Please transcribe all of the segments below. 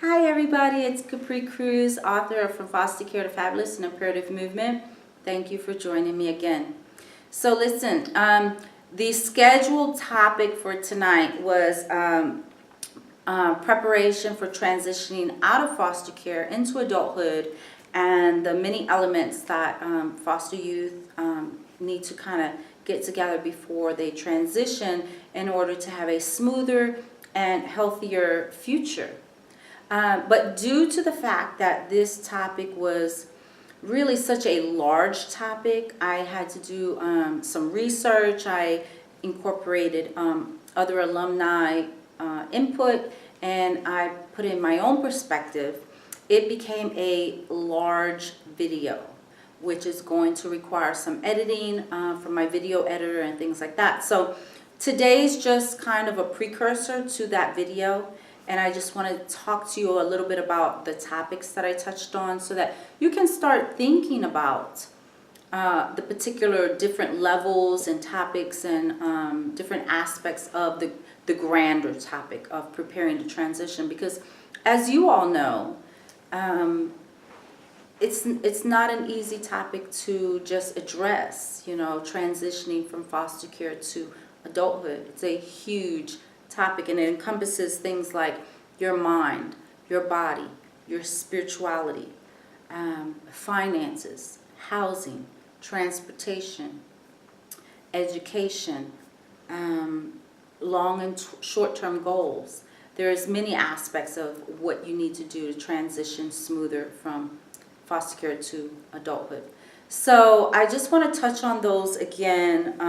Hi everybody, it's Capri Cruz, author of From Foster Care to Fabulous, an Imperative Movement. Thank you for joining me again. So listen, the scheduled topic for tonight was preparation for transitioning out of foster care into adulthood and the many elements that foster youth need to kind of get together before they transition in order to have a smoother and healthier future. But due to the fact that this topic was really such a large topic, I had to do some research. I incorporated other alumni input, and I put in my own perspective. It became a large video, which is going to require some editing from my video editor and things like that. So today's just kind of a precursor to that video. And I just want to talk to you a little bit about the topics that I touched on so that you can start thinking about the particular different levels and topics and different aspects of the grander topic of preparing to transition. Because as you all know, it's not an easy topic to just address, transitioning from foster care to adulthood. It's a huge topic, and it encompasses things like your mind, your body, your spirituality, finances, housing, transportation, education, long and short-term goals. There's many aspects of what you need to do to transition smoother from foster care to adulthood. So I just want to touch on those again.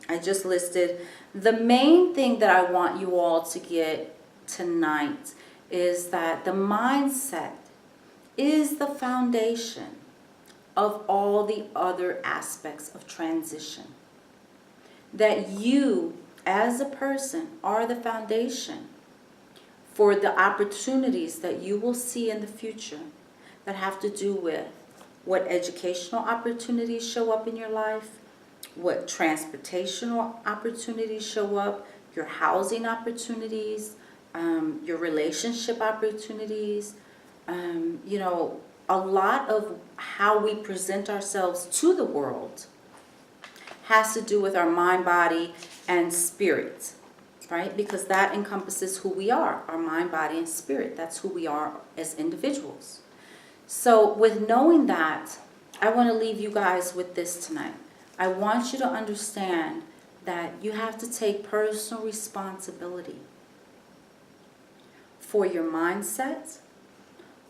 I just listed. The main thing that I want you all to get tonight is that the mindset is the foundation of all the other aspects of transition. That you, as a person, are the foundation for the opportunities that you will see in the future that have to do with what educational opportunities show up in your life, what transportational opportunities show up, your housing opportunities, your relationship opportunities. A lot of how we present ourselves to the world has to do with our mind, body, and spirit, right? Because that encompasses who we are, our mind, body, and spirit. That's who we are as individuals. So with knowing that, I want to leave you guys with this tonight. I want you to understand that you have to take personal responsibility for your mindset,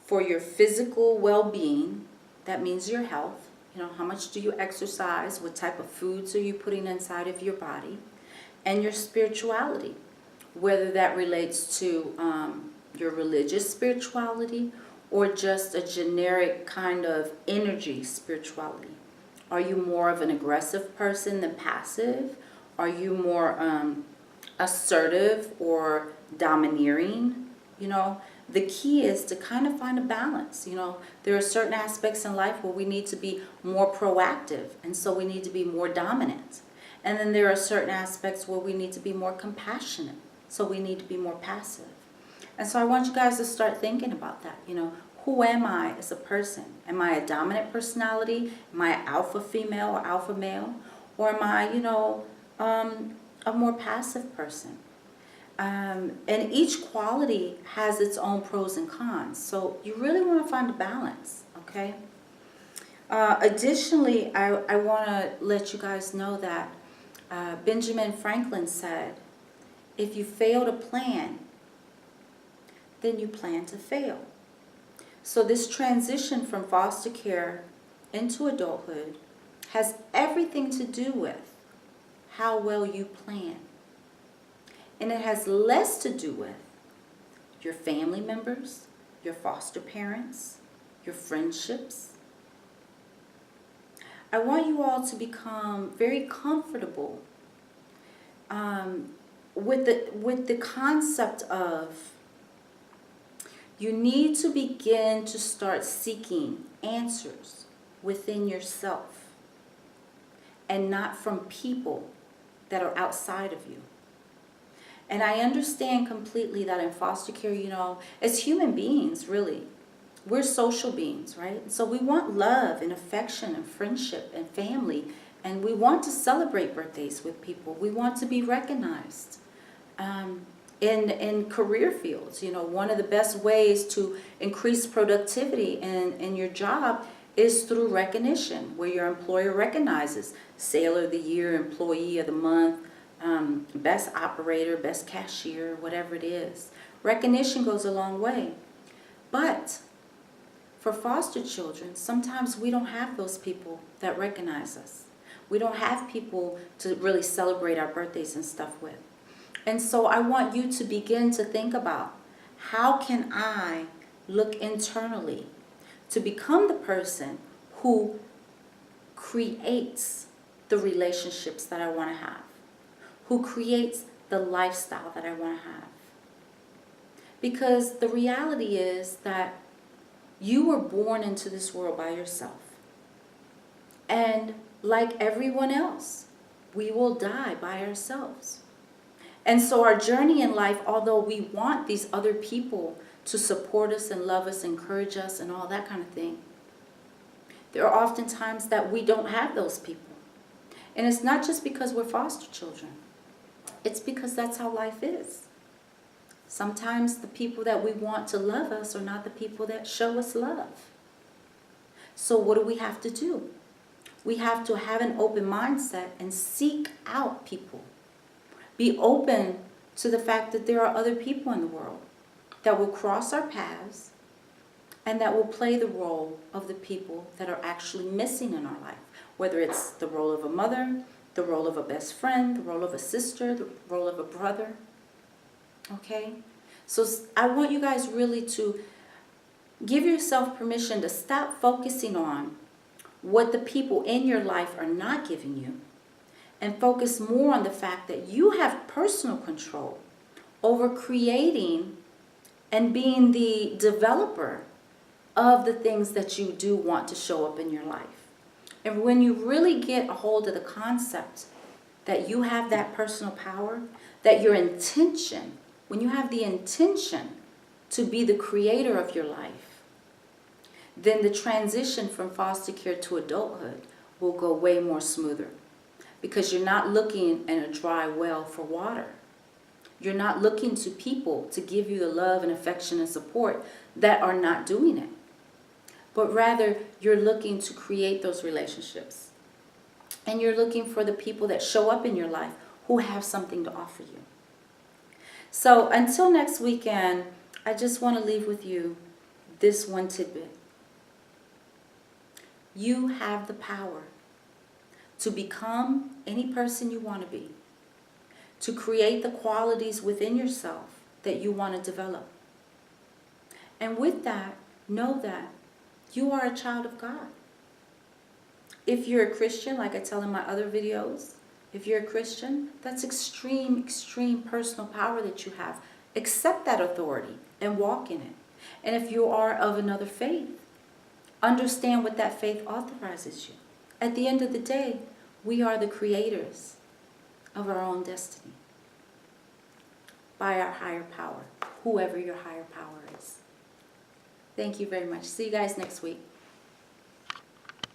for your physical well-being. That means your health. How much do you exercise? What type of foods are you putting inside of your body? And your spirituality, whether that relates to your religious spirituality or just a generic kind of energy spirituality. Are you more of an aggressive person than passive? Are you more assertive or domineering? The key is to kind of find a balance. There are certain aspects in life where we need to be more proactive, and so we need to be more dominant. And then there are certain aspects where we need to be more compassionate, so we need to be more passive. And so I want you guys to start thinking about that. Who am I as a person? Am I a dominant personality? Am I an alpha female or alpha male? Or am I, a more passive person? And each quality has its own pros and cons. So you really want to find a balance, okay? Additionally, I want to let you guys know that Benjamin Franklin said, if you fail to plan, then you plan to fail. So this transition from foster care into adulthood has everything to do with how well you plan. And it has less to do with your family members, your foster parents, your friendships. I want you all to become very comfortable with the concept of you need to begin to start seeking answers within yourself and not from people that are outside of you. And I understand completely that in foster care, as human beings, really, we're social beings, right? So we want love and affection and friendship and family, and we want to celebrate birthdays with people. We want to be recognized. In career fields, one of the best ways to increase productivity in your job is through recognition, where your employer recognizes Sailor of the Year, Employee of the Month, best operator, best cashier, whatever it is. Recognition goes a long way. But for foster children, sometimes we don't have those people that recognize us. We don't have people to really celebrate our birthdays and stuff with. And so I want you to begin to think about, how can I look internally to become the person who creates the relationships that I want to have, who creates the lifestyle that I want to have. Because the reality is that you were born into this world by yourself. And like everyone else, we will die by ourselves. And so our journey in life, although we want these other people to support us and love us, encourage us, and all that kind of thing, there are often times that we don't have those people. And it's not just because we're foster children. It's because that's how life is. Sometimes the people that we want to love us are not the people that show us love. So what do we have to do? We have to have an open mindset and seek out people. Be open to the fact that there are other people in the world that will cross our paths and that will play the role of the people that are actually missing in our life. Whether it's the role of a mother, the role of a best friend, the role of a sister, the role of a brother. Okay? So I want you guys really to give yourself permission to stop focusing on what the people in your life are not giving you, and focus more on the fact that you have personal control over creating and being the developer of the things that you do want to show up in your life. And when you really get a hold of the concept that you have that personal power, that your intention, when you have the intention to be the creator of your life, then the transition from foster care to adulthood will go way more smoother. Because you're not looking in a dry well for water. You're not looking to people to give you the love and affection and support that are not doing it. But rather, you're looking to create those relationships. And you're looking for the people that show up in your life who have something to offer you. So until next weekend, I just want to leave with you this one tidbit. You have the power to become any person you want to be, to create the qualities within yourself that you want to develop. And with that, know that you are a child of God. If you're a Christian, like I tell in my other videos, if you're a Christian, that's extreme, extreme personal power that you have. Accept that authority and walk in it. And if you are of another faith, understand what that faith authorizes you. At the end of the day, we are the creators of our own destiny by our higher power, whoever your higher power is. Thank you very much. See you guys next week.